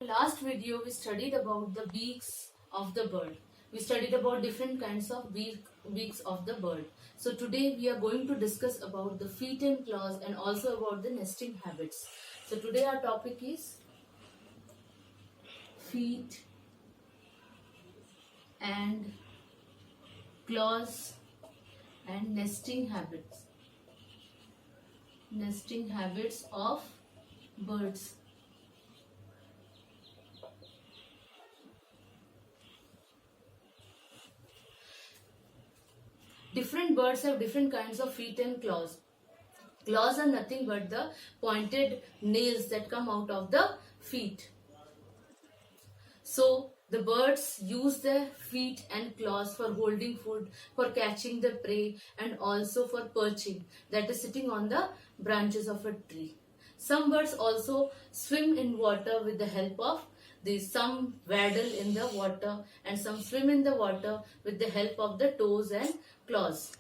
Last video we studied about the beaks of the bird. We studied about different kinds of beaks of the bird. So today we are going to discuss about the feet and claws and also about the nesting habits. So today our topic is feet and claws and nesting habits. Nesting habits of birds. Different birds have different kinds of feet and claws. Claws are nothing but the pointed nails that come out of the feet. So the birds use their feet and claws for holding food, for catching the prey, and also for perching, that is sitting on the branches of a tree. Some birds also swim in water with the help of these. Some waddle in the water and some swim in the water with the help of the toes and claws.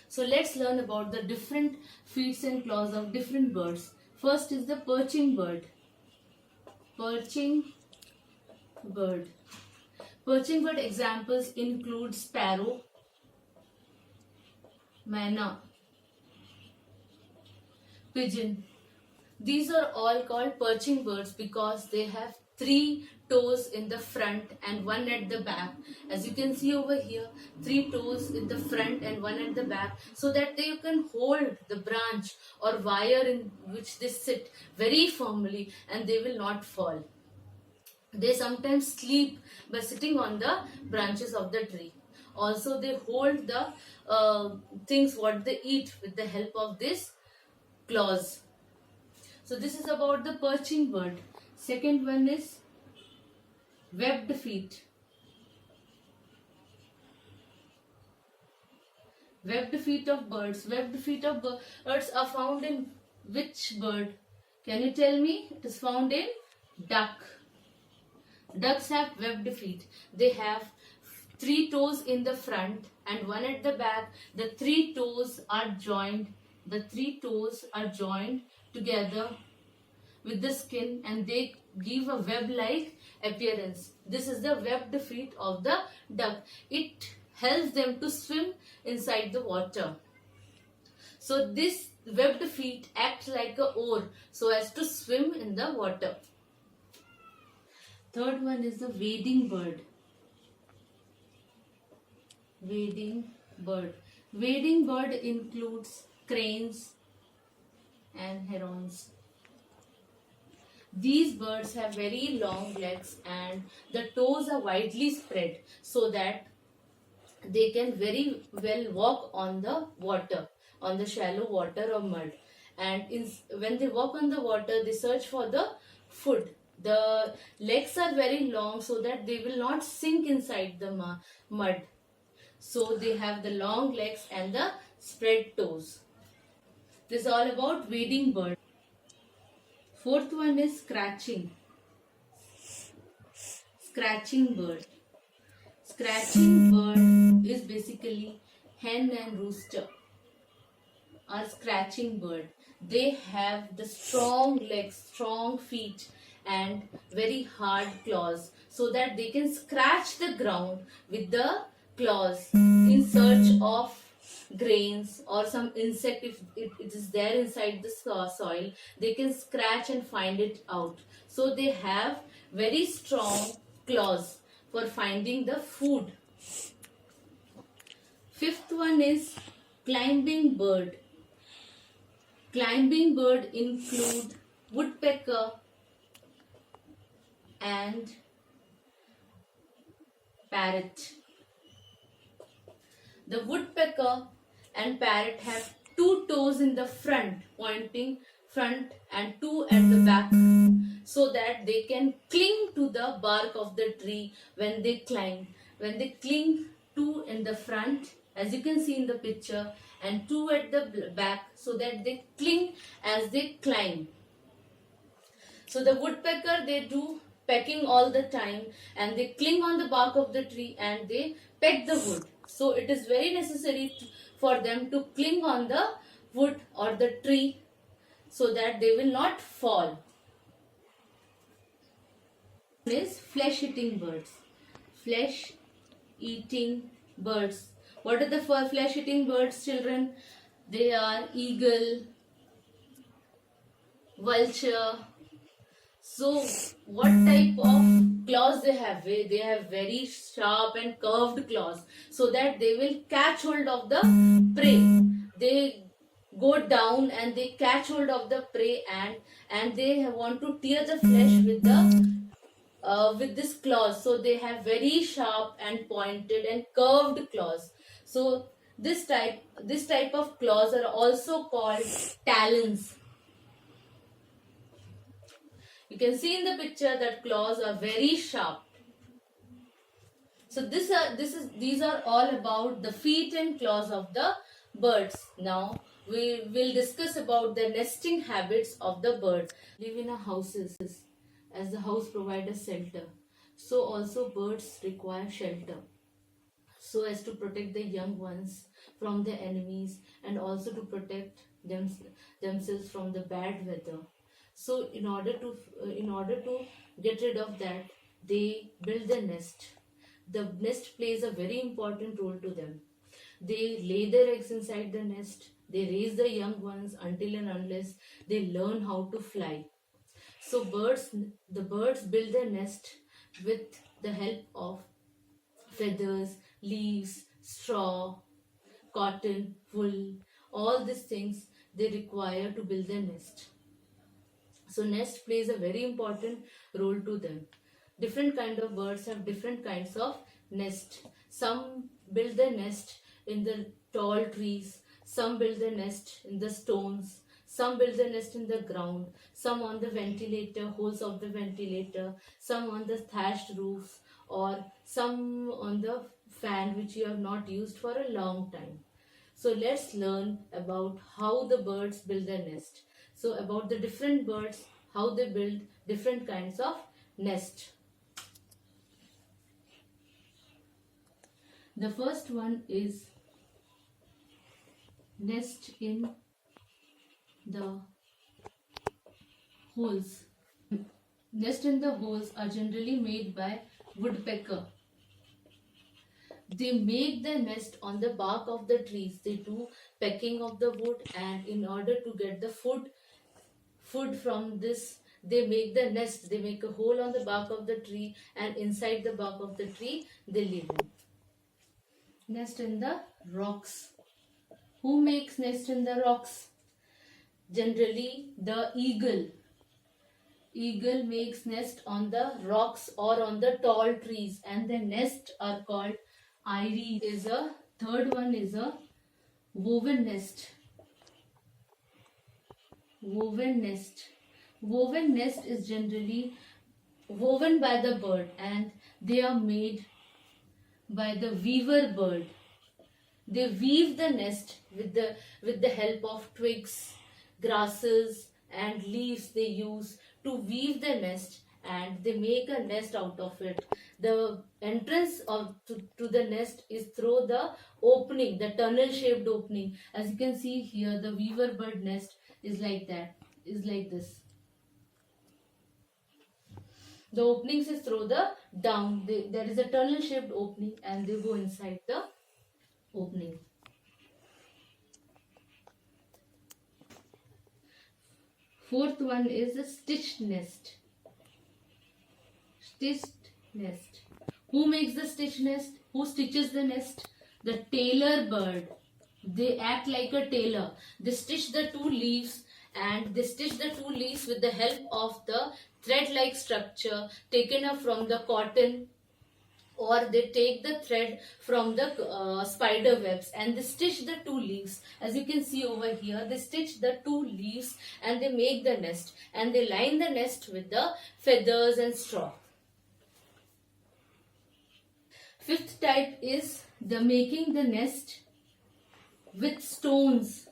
So let's learn about the different feet and claws of different birds. First is the perching bird. Perching bird. Perching bird examples include sparrow, manna, pigeon. These are all called perching birds because they have 3 toes in the front and 1 at the back. As you can see over here, 3 toes in the front and 1 at the back, so that they can hold the branch or wire in which they sit very firmly and they will not fall. They sometimes sleep by sitting on the branches of the tree. Also, they hold the things what they eat with the help of these claws. So this is about the perching bird. Second one is webbed feet. Webbed feet of birds. Webbed feet of birds are found in which bird? Can you tell me? It is found in duck. Ducks have webbed feet. They have 3 toes in the front and 1 at the back. The 3 toes are joined. The 3 toes are joined together with the skin and they give a web-like appearance. This is the webbed feet of the duck. It helps them to swim inside the water. So this webbed feet act like a oar so as to swim in the water. Third one is the wading bird. Wading bird. Wading bird includes cranes and herons. These birds have very long legs and the toes are widely spread so that they can very well walk on the water, on the shallow water or mud. And when they walk on the water, they search for the food. The legs are very long so that they will not sink inside the mud. So they have the long legs and the spread toes. This is all about wading bird. Fourth one is scratching. Scratching bird. Scratching bird is basically hen and rooster or scratching bird. They have the strong legs, strong feet and very hard claws so that they can scratch the ground with the claws in search of grains or some insect. If it is there inside the soil, they can scratch and find it out. So they have very strong claws for finding the food. Fifth one is climbing bird. Climbing bird include woodpecker and parrot. The woodpecker and parrot have 2 toes in the front, pointing front, and 2 at the back, so that they can cling to the bark of the tree when they climb. When they cling, 2 in the front, as you can see in the picture, and 2 at the back, so that they cling as they climb. So the woodpecker, they do pecking all the time and they cling on the bark of the tree and they peck the wood. So it is very necessary for them to cling on the wood or the tree so that they will not fall. is flesh eating birds. Flesh eating birds. What are the flesh eating birds, children? They are eagle, vulture. So what type of claws they have? They have very sharp and curved claws, so that they will catch hold of the prey. They go down and they catch hold of the prey, and they want to tear the flesh with this claws. So they have very sharp and pointed and curved claws. So this type of claws are also called talons. You can see in the picture that claws are very sharp. So these are all about the feet and claws of the birds. Now we will discuss about the nesting habits of the bird. Live in a houses, as the house provides shelter. So also birds require shelter, so as to protect the young ones from the enemies, and also to protect themselves from the bad weather. So in order to get rid of that, they build the nest. The nest plays a very important role to them. They lay their eggs inside the nest. They raise the young ones until and unless they learn how to fly. So the birds build their nest with the help of feathers, leaves, straw, cotton, wool, all these things they require to build their nest. So nest plays a very important role to them. Different kind of birds have different kinds of nest. Some build their nest in the tall trees, some build their nest in the stones, some build their nest in the ground, some on the ventilator, holes of the ventilator, some on the thatched roofs, or some on the fan which you have not used for a long time. So let's learn about how the birds build their nest. So about the different birds, how they build different kinds of nest. The first one is nest in the holes. Nest in the holes are generally made by woodpecker. They make the nest on the bark of the trees. They do pecking of the wood, and in order to get the food from this, they make the nest. They make a hole on the bark of the tree, and inside the bark of the tree they live in. Nest in the rocks. Who makes nest in the rocks? Generally the eagle. Eagle makes nest on the rocks or on the tall trees, and the nests are called eyrie. Third one is a woven nest. Woven nest. Woven nest is generally woven by the bird, and they are made by the weaver bird. They weave the nest with the help of twigs, grasses, and leaves they use to weave the nest, and they make a nest out of it. The entrance to the nest is through the opening, the tunnel shaped opening. As you can see here, the weaver bird nest is like that, is like this. The openings is through the down. There is a tunnel shaped opening, and they go inside the opening. Fourth one is a stitched nest. Stitched nest. Who makes the stitched nest? Who stitches the nest? The tailor bird. They act like a tailor. They stitch the two leaves, and they stitch the two leaves with the help of the thread-like structure taken up from the cotton, or they take the thread from the spider webs, and they stitch the two leaves. As you can see over here, they stitch the two leaves and they make the nest, and they line the nest with the feathers and straw. Fifth type is the making the nest with stones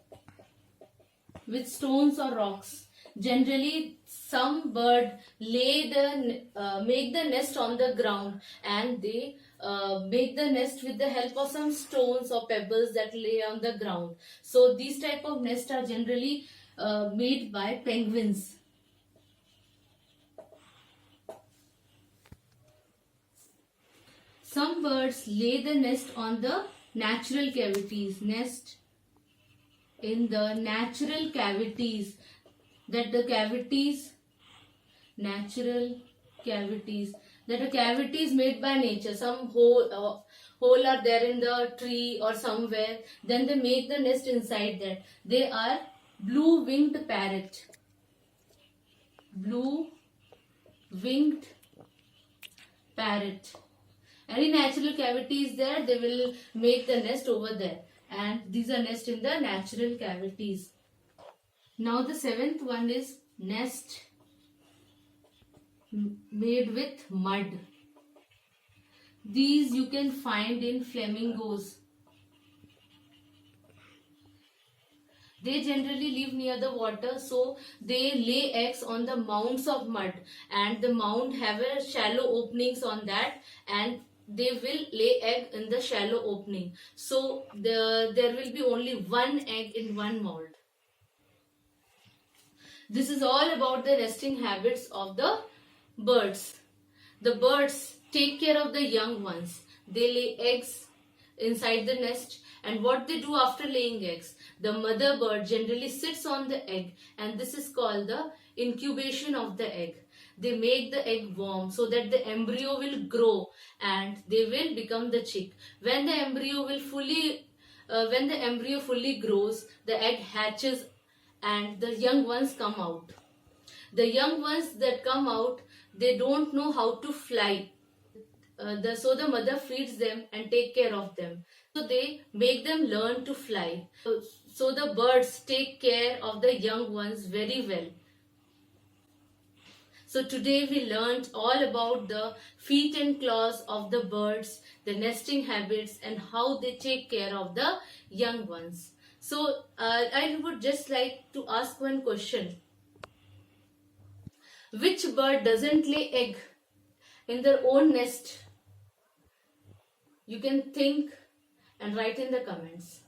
or rocks. Generally, some bird make the nest on the ground, and they make the nest with the help of some stones or pebbles that lay on the ground. So these type of nests are generally made by penguins. Some birds lay the nest on the natural cavities. Nest in the natural cavities. That the cavities, natural cavities, that are cavities made by nature. Some hole are there in the tree or somewhere. Then they make the nest inside that. They are blue-winged parrot. Blue-winged parrot. Any natural cavity is there, they will make the nest over there. And these are nest in the natural cavities. Now the seventh one is nest made with mud. These you can find in flamingos. They generally live near the water, so they lay eggs on the mounds of mud, and the mound have a shallow openings on that, and they will lay egg in the shallow opening. So there will be only one egg in one mold. This is all about the nesting habits of the birds. The birds take care of the young ones. They lay eggs inside the nest, and what they do after laying eggs, the mother bird generally sits on the egg, and this is called the incubation of the egg. They make the egg warm so that the embryo will grow and they will become the chick. When the embryo fully grows, the egg hatches and the young ones come out. The young ones that come out, they don't know how to fly. So the mother feeds them and take care of them. So they make them learn to fly. So the birds take care of the young ones very well. So today we learned all about the feet and claws of the birds, the nesting habits, and how they take care of the young ones. So I would just like to ask one question. Which bird doesn't lay egg in their own nest? You can think and write in the comments.